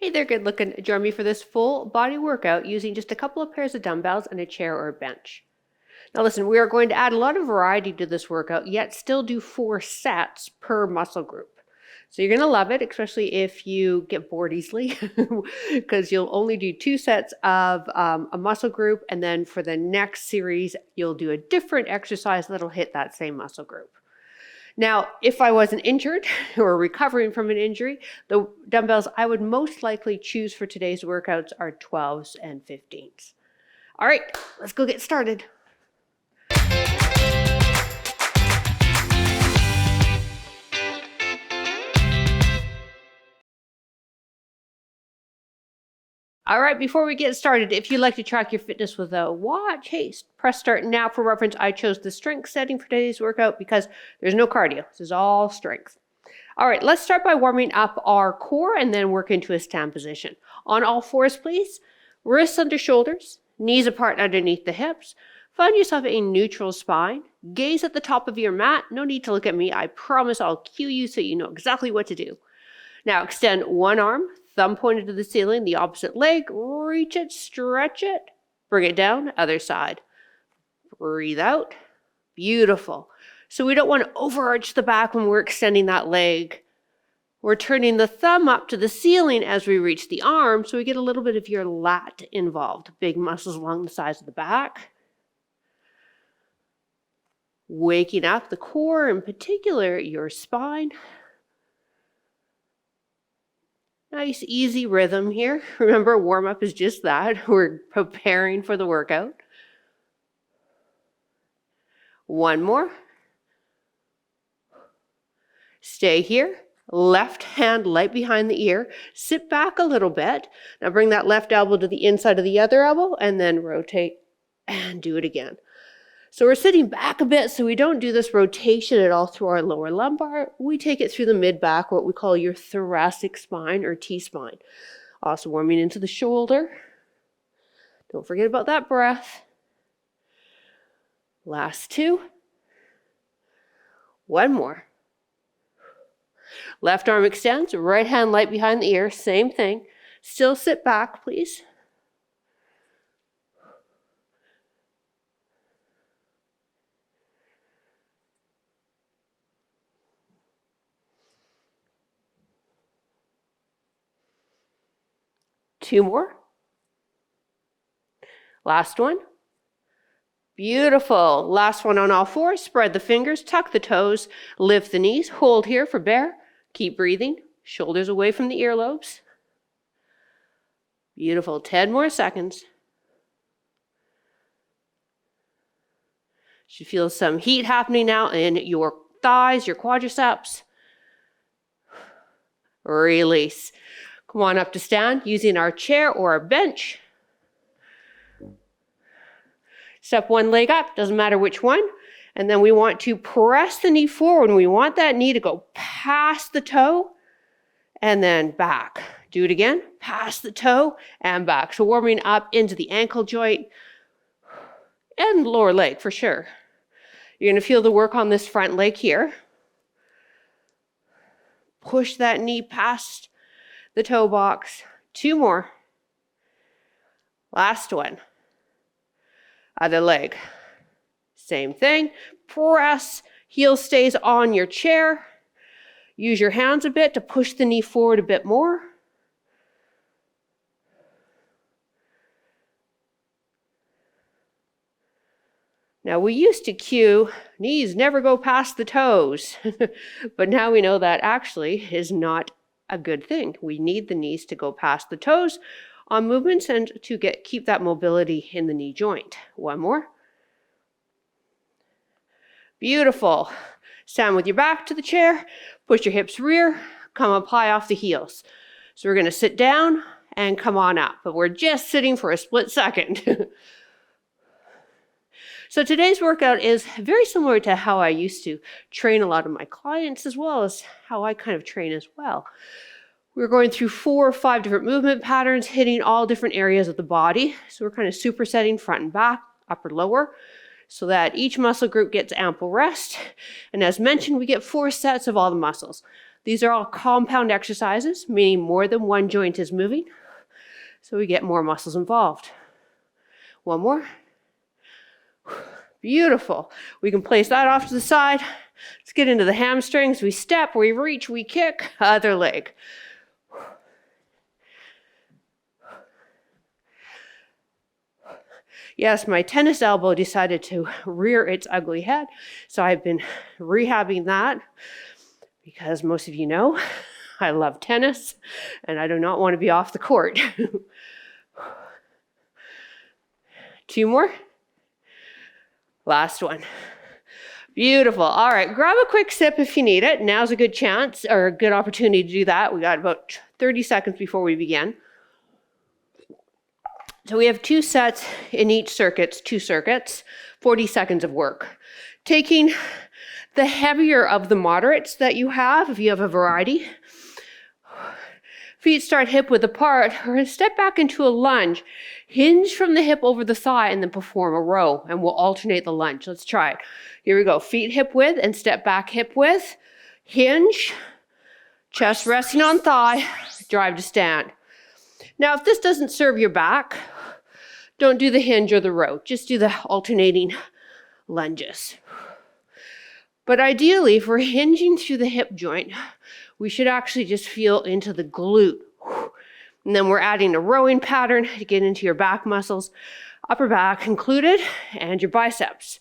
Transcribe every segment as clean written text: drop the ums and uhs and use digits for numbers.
Hey there, good looking. Join me for this full body workout using just a couple of pairs of dumbbells and a chair or a bench. Now listen, we are going to add a lot of variety to this workout, yet still do 4 sets per muscle group. So you're going to love it, especially if you get bored easily, because you'll only do 2 sets of a muscle group, and then for the next series, you'll do a different exercise that'll hit that same muscle group. Now, if I wasn't injured or recovering from an injury, the dumbbells I would most likely choose for today's workouts are 12s and 15s. All right, let's go get started. All right, before we get started, if you'd like to track your fitness with a watch, hey, press start now. For reference, I chose the strength setting for today's workout because there's no cardio. This is all strength. All right, let's start by warming up our core and then work into a stand position. On all fours, please. Wrists under shoulders, knees apart underneath the hips. Find yourself a neutral spine. Gaze at the top of your mat. No need to look at me. I promise I'll cue you so you know exactly what to do. Now extend one arm, thumb pointed to the ceiling, the opposite leg, reach it, stretch it, bring it down, other side. Breathe out. Beautiful. So we don't want to overarch the back when we're extending that leg. We're turning the thumb up to the ceiling as we reach the arm, so we get a little bit of your lat involved. Big muscles along the sides of the back. Waking up the core, in particular your spine. Nice, easy rhythm here. Remember, warm-up is just that. We're preparing for the workout. One more. Stay here. Left hand light behind the ear. Sit back a little bit. Now bring that left elbow to the inside of the other elbow and then rotate and do it again. So we're sitting back a bit so we don't do this rotation at all through our lower lumbar. We take it through the mid-back, what we call your thoracic spine or T-spine. Also warming into the shoulder. Don't forget about that breath. Last 2. One more. Left arm extends, right hand light behind the ear, same thing. Still sit back, please. Two more. Last one. Beautiful. Last one on all fours. Spread the fingers, tuck the toes, lift the knees, hold here for bear. Keep breathing. Shoulders away from the earlobes. Beautiful. 10 more seconds. Should feel some heat happening now in your thighs, your quadriceps. Release. Come on up to stand using our chair or our bench. Step one leg up, doesn't matter which one. And then we want to press the knee forward. We want that knee to go past the toe and then back. Do it again, past the toe and back. So warming up into the ankle joint and lower leg for sure. You're going to feel the work on this front leg here. Push that knee past the toe box. 2 more. Last one. Other leg. Same thing. Press. Heel stays on your chair. Use your hands a bit to push the knee forward a bit more. Now we used to cue knees never go past the toes, but now we know that actually is not a good thing. We need the knees to go past the toes on movements and to keep that mobility in the knee joint. One more. Beautiful. Stand with your back to the chair, push your hips rear, come up high off the heels. So we're going to sit down and come on up, but we're just sitting for a split second. So today's workout is very similar to how I used to train a lot of my clients, as well as how I kind of train as well. We're going through 4 or 5 different movement patterns, hitting all different areas of the body. So we're kind of supersetting front and back, upper, lower, so that each muscle group gets ample rest. And as mentioned, we get 4 sets of all the muscles. These are all compound exercises, meaning more than one joint is moving. So we get more muscles involved. One more. Beautiful. We can place that off to the side. Let's get into the hamstrings. We step, we reach, we kick, other leg. Yes, my tennis elbow decided to rear its ugly head, so I've been rehabbing that because most of you know I love tennis and I do not want to be off the court. 2 more. Last one. Beautiful. All right, grab a quick sip if you need it. Now's a good chance or a good opportunity to do that. We got about 30 seconds before we begin. So we have 2 sets in each circuit, 2 circuits, 40 seconds of work. Taking the heavier of the moderates that you have, if you have a variety, feet start hip width apart. We're going to step back into a lunge, hinge from the hip over the thigh, and then perform a row, and we'll alternate the lunge. Let's try it. Here we go. Feet hip width and step back hip width, hinge, chest resting on thigh, drive to stand. Now, if this doesn't serve your back, don't do the hinge or the row. Just do the alternating lunges. But ideally, if we're hinging through the hip joint, we should actually just feel into the glute. And then we're adding a rowing pattern to get into your back muscles, upper back included, and your biceps.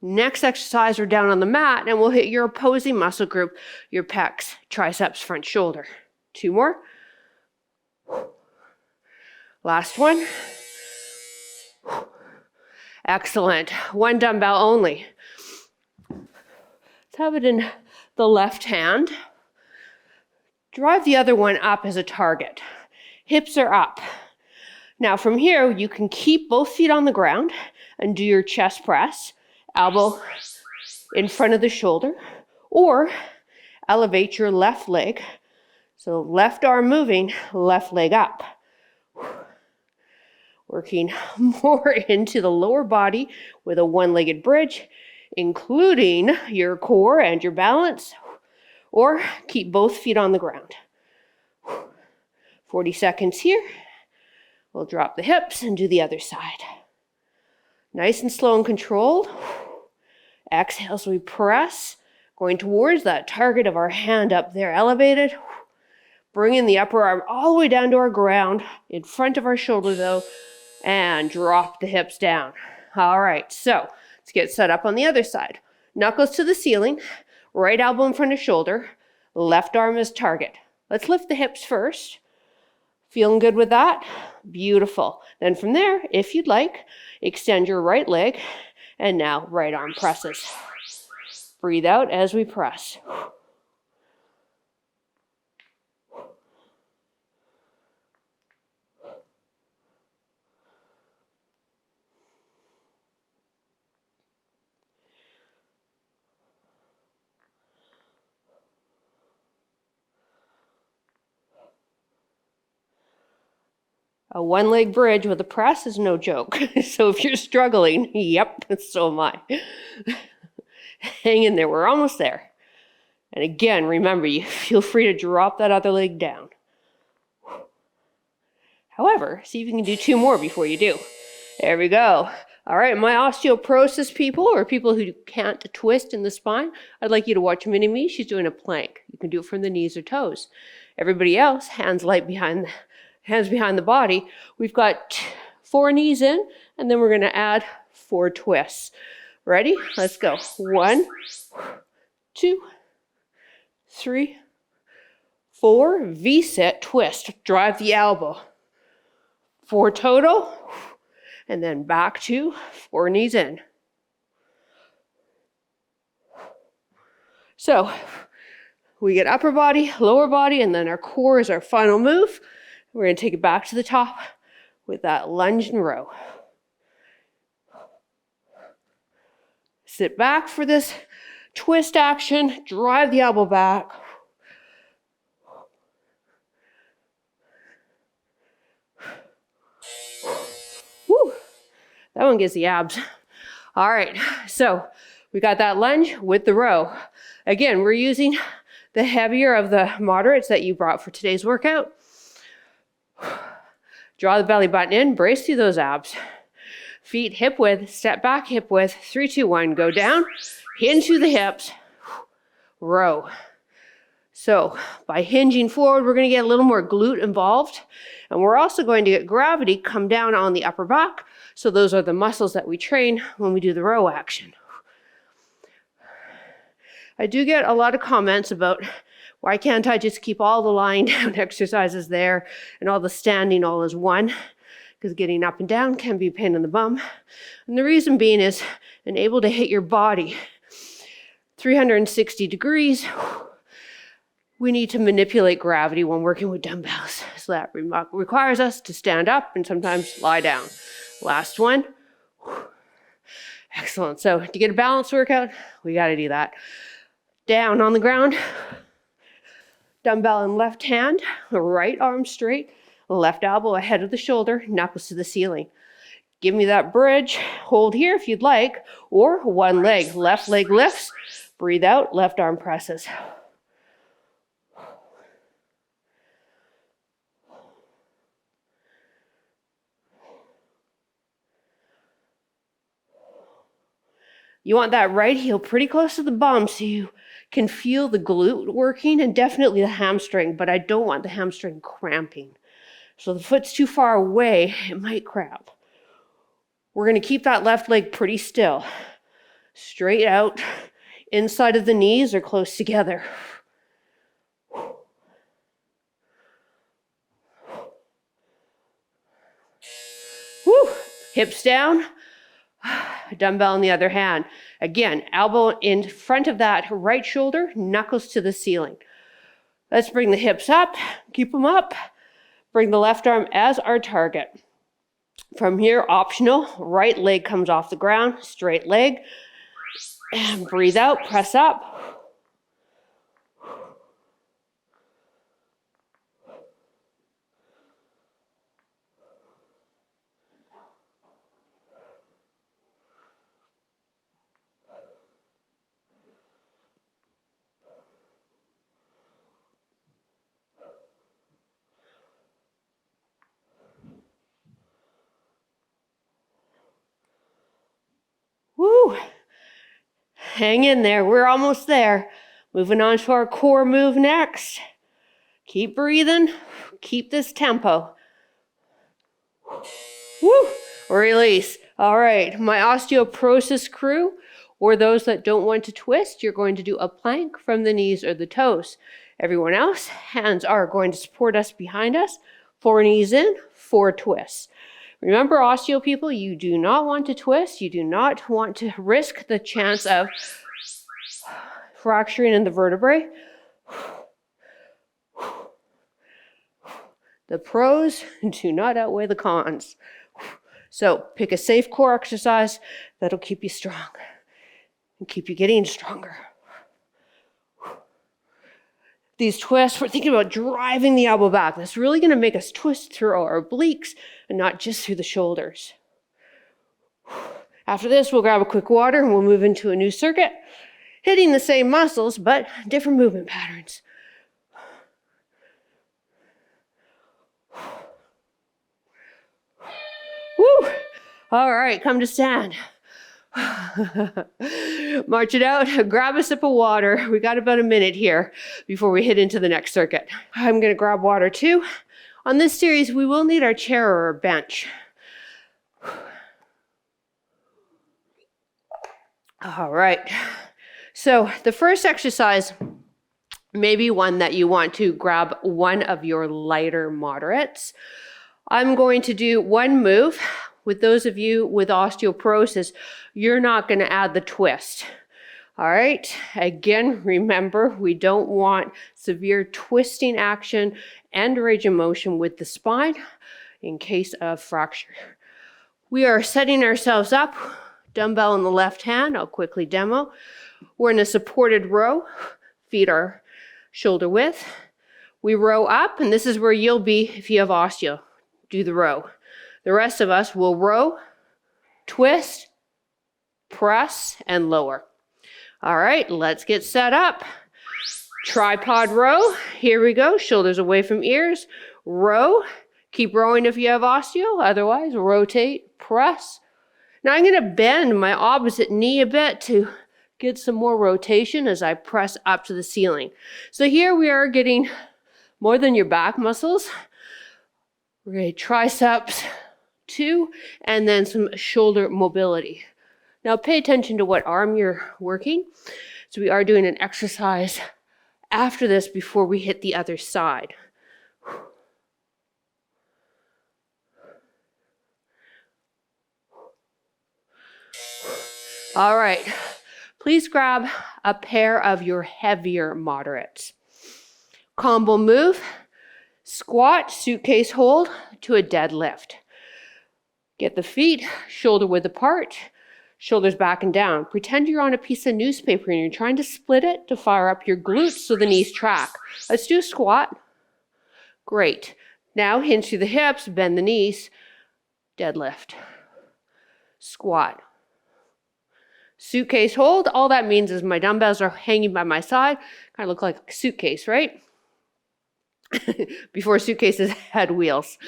Next exercise, we're down on the mat and we'll hit your opposing muscle group, your pecs, triceps, front shoulder. 2 more. Last one. Excellent. 1 dumbbell only. Let's have it in the left hand. Drive the other one up as a target. Hips are up. Now from here, you can keep both feet on the ground and do your chest press. Elbow in front of the shoulder, or elevate your left leg. So left arm moving, left leg up. Working more into the lower body with a one-legged bridge, including your core and your balance, or keep both feet on the ground. 40 seconds here. We'll drop the hips and do the other side. Nice and slow and controlled. Exhale as we press, going towards that target of our hand up there, elevated. Bringing the upper arm all the way down to our ground, in front of our shoulder though, and drop the hips down. All right, so let's get set up on the other side. Knuckles to the ceiling, right elbow in front of shoulder, left arm as target. Let's lift the hips first. Feeling good with that? Beautiful. Then from there, if you'd like, extend your right leg, and now right arm presses. Breathe out as we press. A one-leg bridge with a press is no joke. So if you're struggling, yep, so am I. Hang in there, we're almost there. And again, remember, you feel free to drop that other leg down. However, see if you can do 2 more before you do. There we go. All right, my osteoporosis people, or people who can't twist in the spine, I'd like you to watch Mini-Me. She's doing a plank. You can do it from the knees or toes. Everybody else, hands behind the body. We've got 4 knees in, and then we're going to add 4 twists. Ready? Let's go. 1, 2, 3, 4. V-sit, twist. Drive the elbow. 4 total. And then back to 4 knees in. So we get upper body, lower body, and then our core is our final move. We're going to take it back to the top with that lunge and row. Sit back for this twist action. Drive the elbow back. Woo. That one gets the abs. All right, so we got that lunge with the row. Again, we're using the heavier of the moderates that you brought for today's workout. Draw the belly button in, brace through those abs. Feet hip width, step back hip width, 3, 2, 1, go down, hinge through the hips, row. So by hinging forward, we're going to get a little more glute involved. And we're also going to get gravity come down on the upper back. So those are the muscles that we train when we do the row action. I do get a lot of comments about why can't I just keep all the lying down exercises there and all the standing all as one? Because getting up and down can be a pain in the bum. And the reason being is able to hit your body 360 degrees. We need to manipulate gravity when working with dumbbells. So that requires us to stand up and sometimes lie down. Last one. Excellent. So to get a balanced workout, we got to do that. Down on the ground. Dumbbell in left hand, right arm straight, left elbow ahead of the shoulder, knuckles to the ceiling. Give me that bridge. Hold here if you'd like, or one leg. Left leg lifts. Breathe out, left arm presses. You want that right heel pretty close to the bum so you can feel the glute working and definitely the hamstring, but I don't want the hamstring cramping. So the foot's too far away, it might cramp. We're going to keep that left leg pretty still. Straight out, inside of the knees or close together. Woo! Hips down. Dumbbell in the other hand. Again, elbow in front of that right shoulder, knuckles to the ceiling. Let's bring the hips up, keep them up. Bring the left arm as our target. From here, optional, right leg comes off the ground, straight leg. And breathe out, press up. Woo! Hang in there. We're almost there. Moving on to our core move next. Keep breathing. Keep this tempo. Woo! Release. All right. My osteoporosis crew, or those that don't want to twist, you're going to do a plank from the knees or the toes. Everyone else, hands are going to support us behind us. 4 knees in, 4 twists. Remember, osteo people, you do not want to twist. You do not want to risk the chance of fracturing in the vertebrae. The pros do not outweigh the cons. So pick a safe core exercise that'll keep you strong and keep you getting stronger. These twists, we're thinking about driving the elbow back. That's really going to make us twist through our obliques and not just through the shoulders. After this, we'll grab a quick water and we'll move into a new circuit, hitting the same muscles, but different movement patterns. Woo! All right, come to stand. March it out, grab a sip of water. We got about a minute here before we hit into the next circuit. I'm going to grab water too. On this series, we will need our chair or our bench. All right. So the first exercise may be one that you want to grab one of your lighter moderates. I'm going to do one move. With those of you with osteoporosis, you're not going to add the twist. All right. Again, remember, we don't want severe twisting action and range of motion with the spine in case of fracture. We are setting ourselves up. Dumbbell in the left hand. I'll quickly demo. We're in a supported row. Feet are shoulder width. We row up, and this is where you'll be if you have osteo. Do the row. The rest of us will row, twist, press, and lower. All right, let's get set up. Tripod row. Here we go. Shoulders away from ears. Row. Keep rowing if you have osteo. Otherwise, rotate, press. Now I'm going to bend my opposite knee a bit to get some more rotation as I press up to the ceiling. So here we are getting more than your back muscles. We're going to triceps too, and then some shoulder mobility. Now pay attention to what arm you're working. So we are doing an exercise after this before we hit the other side. All right, please grab a pair of your heavier moderates. Combo move, squat, suitcase hold to a deadlift. Get the feet shoulder width apart, shoulders back and down. Pretend you're on a piece of newspaper and you're trying to split it to fire up your glutes so the knees track. Let's do a squat. Great. Now hinge through the hips, bend the knees, deadlift, squat. Suitcase hold, all that means is my dumbbells are hanging by my side. Kind of look like a suitcase, right? Before suitcases had wheels.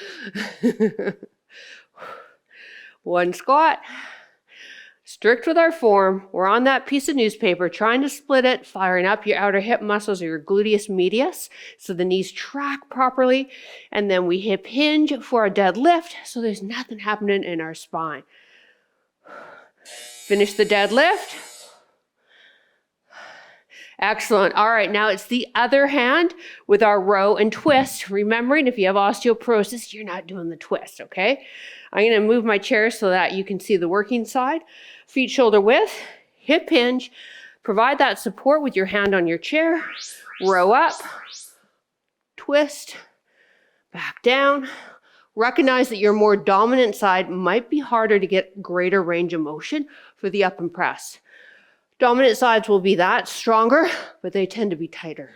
One squat. Strict with our form. We're on that piece of newspaper, trying to split it, firing up your outer hip muscles or your gluteus medius so the knees track properly. And then we hip hinge for a deadlift so there's nothing happening in our spine. Finish the deadlift. Excellent. All right, now it's the other hand with our row and twist. Remembering, if you have osteoporosis, you're not doing the twist, okay? I'm going to move my chair so that you can see the working side. Feet shoulder width, hip hinge. Provide that support with your hand on your chair. Row up, twist, back down. Recognize that your more dominant side might be harder to get greater range of motion for the up and press. Dominant sides will be that stronger, but they tend to be tighter.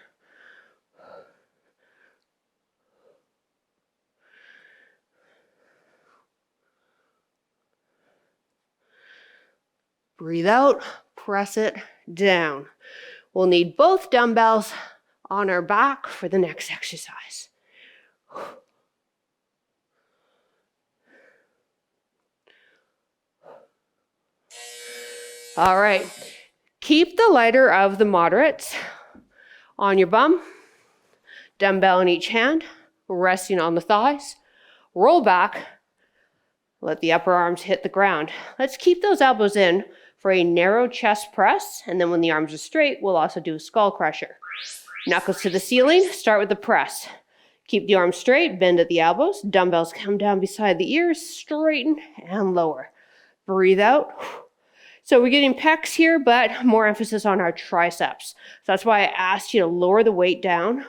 Breathe out, press it down. We'll need both dumbbells on our back for the next exercise. All right, keep the lighter of the moderates on your bum, dumbbell in each hand, resting on the thighs. Roll back, let the upper arms hit the ground. Let's keep those elbows in for a narrow chest press, and then when the arms are straight, we'll also do a skull crusher. Knuckles to the ceiling, start with the press. Keep the arms straight, bend at the elbows, dumbbells come down beside the ears, straighten and lower. Breathe out. So we're getting pecs here, but more emphasis on our triceps. So that's why I asked you to lower the weight down.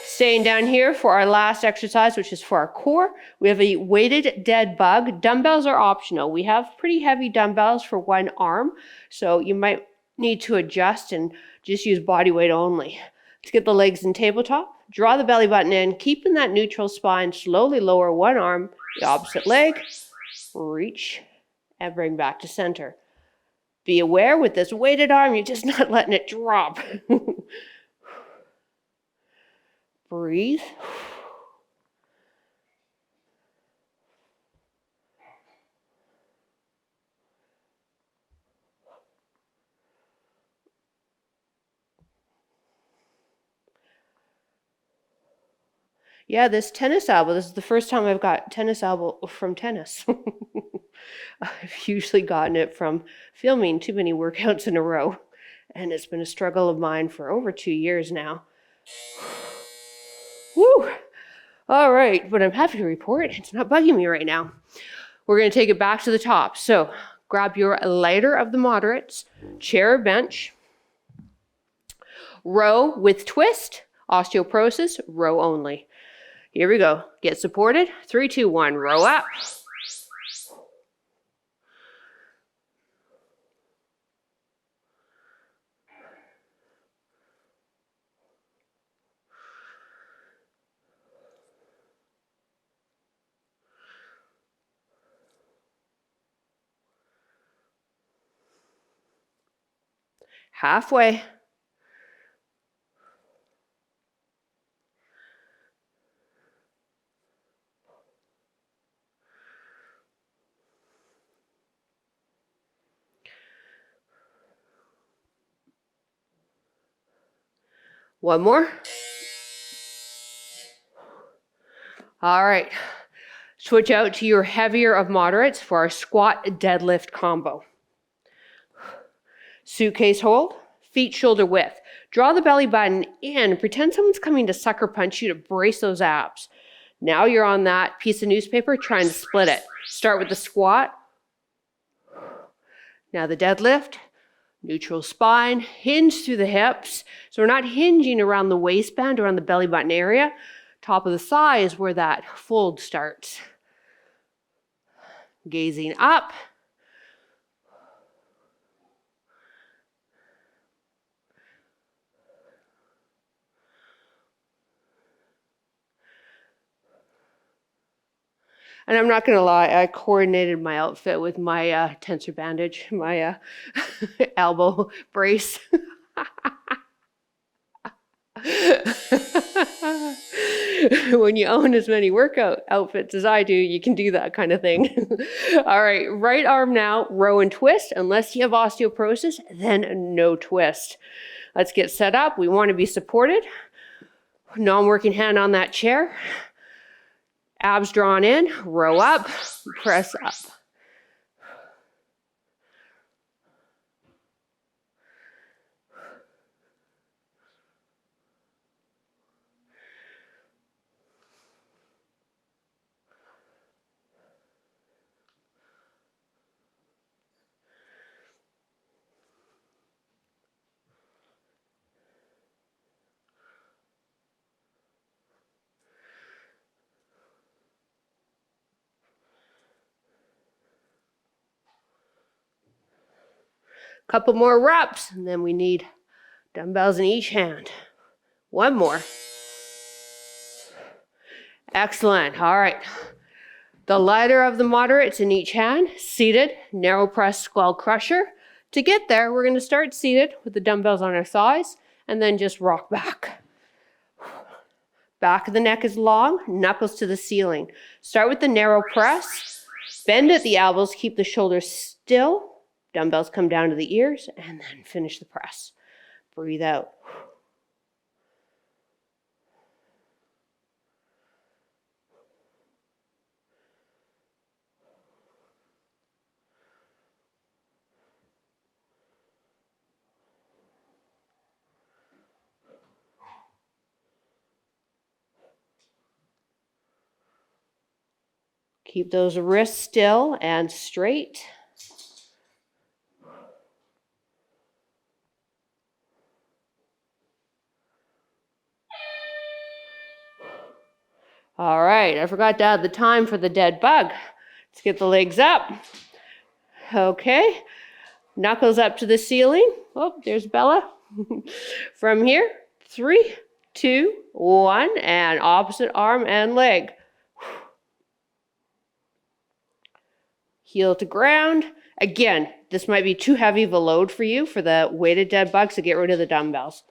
Staying down here for our last exercise, which is for our core. We have a weighted dead bug. Dumbbells are optional. We have pretty heavy dumbbells for one arm, so you might need to adjust and just use body weight only. Let's get the legs in tabletop. Draw the belly button in, keeping that neutral spine. Slowly lower one arm, the opposite leg. Reach and bring back to center. Be aware with this weighted arm, you're just not letting it drop. Breathe. Yeah, this tennis elbow, this is the first time I've got tennis elbow from tennis. I've usually gotten it from filming too many workouts in a row, and it's been a struggle of mine for over 2 years now. Woo! All right, but I'm happy to report it's not bugging me right now. We're going to take it back to the top. So grab your lighter of the moderates, chair or bench, row with twist. Osteoporosis, row only. Here we go. Get supported. 3, 2, 1. Row up. Halfway. One more. All right. Switch out to your heavier of moderates for our squat deadlift combo. Suitcase hold, feet shoulder width. Draw the belly button in. Pretend someone's coming to sucker punch you to brace those abs. Now you're on that piece of newspaper trying to split it. Start with the squat. Now the deadlift. Neutral spine, hinge through the hips. So we're not hinging around the waistband or on the belly button area. Top of the thigh is where that fold starts. Gazing up. And I'm not going to lie, I coordinated my outfit with my tensor bandage, my elbow brace. When you own as many workout outfits as I do, you can do that kind of thing. All right, right arm now, row and twist. Unless you have osteoporosis, then no twist. Let's get set up. We want to be supported. Non-working hand on that chair. Abs drawn in, row up, press up. Couple more reps, and then we need dumbbells in each hand. One more. Excellent. All right. The lighter of the moderates in each hand, seated, narrow press skull crusher. To get there, we're going to start seated with the dumbbells on our thighs, and then just rock back. Back of the neck is long, knuckles to the ceiling. Start with the narrow press. Bend at the elbows, keep the shoulders still. Dumbbells come down to the ears, and then finish the press. Breathe out. Keep those wrists still and straight. All right, I forgot to add the time for the dead bug. Let's get the legs up. Okay, knuckles up to the ceiling. Oh, there's Bella. From here, 3, 2, 1, and opposite arm and leg. Heel to ground. Again, this might be too heavy of a load for you for the weighted dead bug, so get rid of the dumbbells.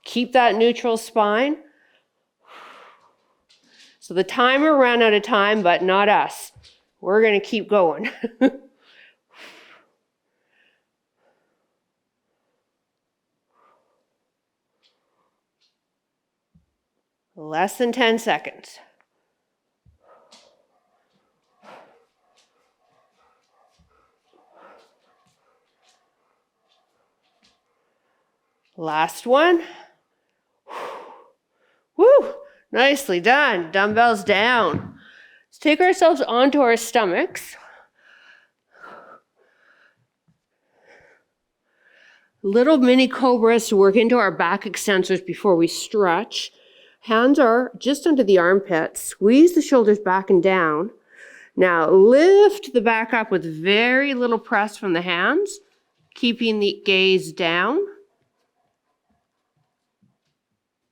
Keep that neutral spine. So the timer ran out of time, but not us. We're going to keep going. Less than 10 seconds. Last one. Woo! Nicely done. Dumbbells down. Let's take ourselves onto our stomachs. Little mini cobras to work into our back extensors before we stretch. Hands are just under the armpits. Squeeze the shoulders back and down. Now lift the back up with very little press from the hands, keeping the gaze down.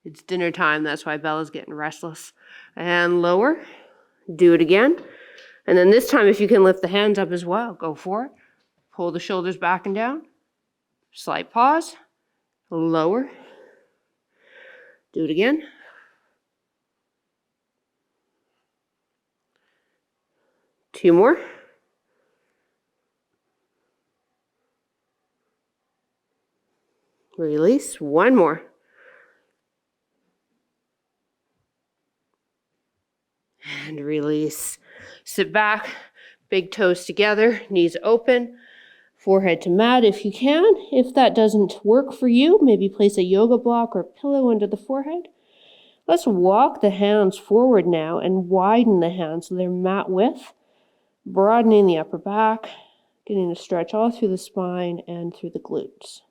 It's dinner time, that's why Bella's getting restless. And lower. Do it again. And then this time, if you can lift the hands up as well, go for it. Pull the shoulders back and down. Slight pause. Lower. Do it again. Two more. Release. One more. And release. Sit back, big toes together, knees open, forehead to mat if you can. If that doesn't work for you, maybe place a yoga block or pillow under the forehead. Let's walk the hands forward now and widen the hands so they're mat width, broadening the upper back, getting a stretch all through the spine and through the glutes.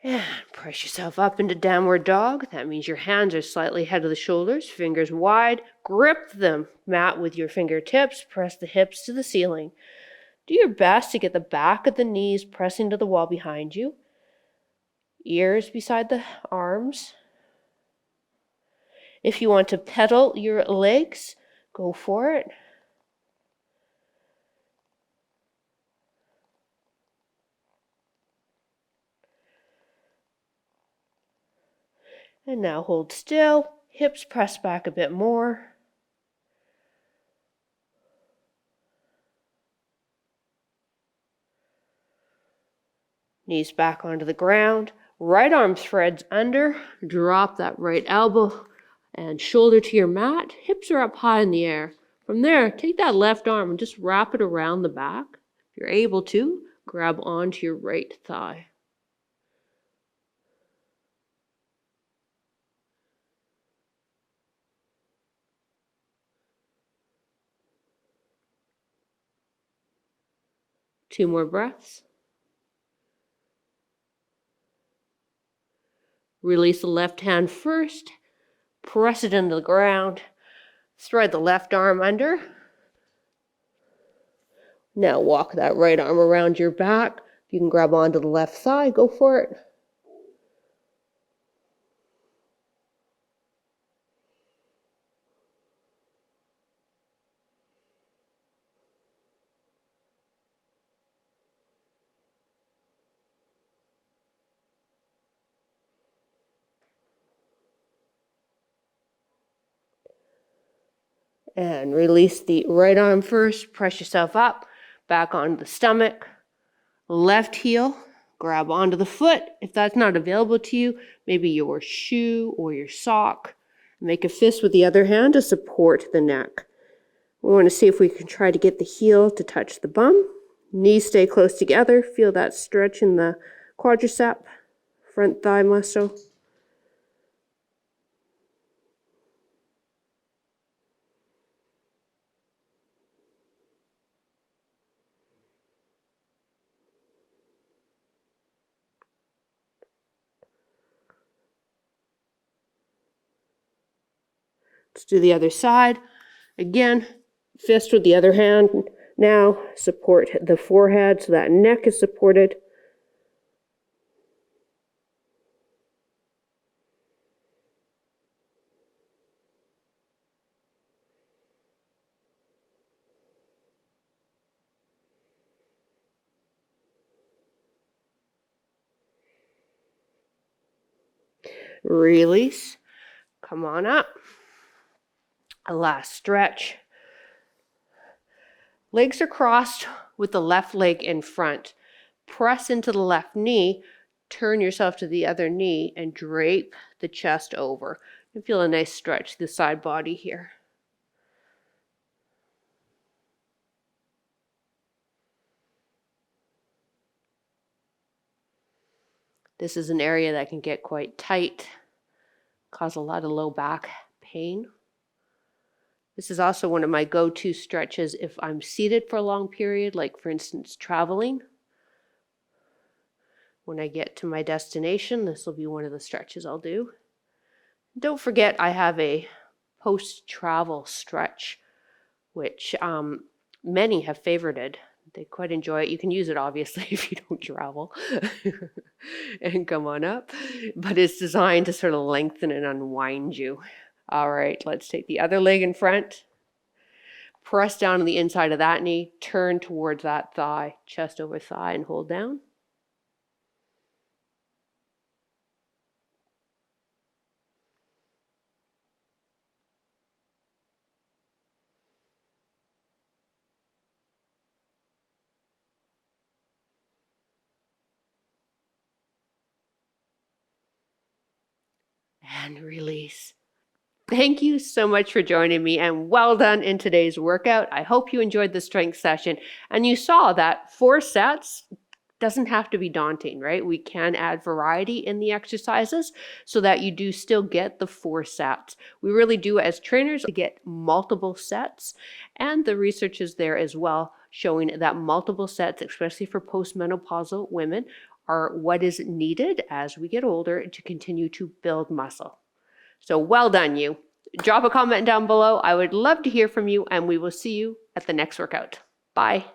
And press yourself up into downward dog. That means your hands are slightly ahead of the shoulders, fingers wide. Grip them, mat with your fingertips. Press the hips to the ceiling. Do your best to get the back of the knees pressing to the wall behind you. Ears beside the arms. If you want to pedal your legs, go for it. And now hold still, hips press back a bit more. Knees back onto the ground, right arm threads under, drop that right elbow and shoulder to your mat. Hips are up high in the air. From there, take that left arm and just wrap it around the back. If you're able to, grab onto your right thigh. Two more breaths. Release the left hand first. Press it into the ground. Thread the left arm under. Now walk that right arm around your back. If you can grab onto the left thigh, go for it. And release the right arm first. Press yourself up, back onto the stomach. Left heel, grab onto the foot. If that's not available to you, maybe your shoe or your sock. Make a fist with the other hand to support the neck. We want to see if we can try to get the heel to touch the bum. Knees stay close together. Feel that stretch in the quadricep, front thigh muscle. Let's do the other side. Again, fist with the other hand. Now support the forehead so that neck is supported. Release. Come on up. A last stretch. Legs are crossed with the left leg in front. Press into the left knee, turn yourself to the other knee and drape the chest over. You feel a nice stretch to the side body here. This is an area that can get quite tight, cause a lot of low back pain. This is also one of my go-to stretches if I'm seated for a long period, like for instance, traveling. When I get to my destination, this will be one of the stretches I'll do. Don't forget, I have a post-travel stretch, which many have favorited. They quite enjoy it. You can use it, obviously, if you don't travel and come on up. But it's designed to sort of lengthen and unwind you. All right, let's take the other leg in front. Press down on the inside of that knee. Turn towards that thigh, chest over thigh, and hold down. And release. Thank you so much for joining me, and well done in today's workout. I hope you enjoyed the strength session and you saw that 4 sets doesn't have to be daunting, right? We can add variety in the exercises so that you do still get the 4 sets. We really do, as trainers, to get multiple sets, and the research is there as well showing that multiple sets, especially for postmenopausal women, are what is needed as we get older to continue to build muscle. So well done, you. Drop a comment down below. I would love to hear from you, and we will see you at the next workout. Bye.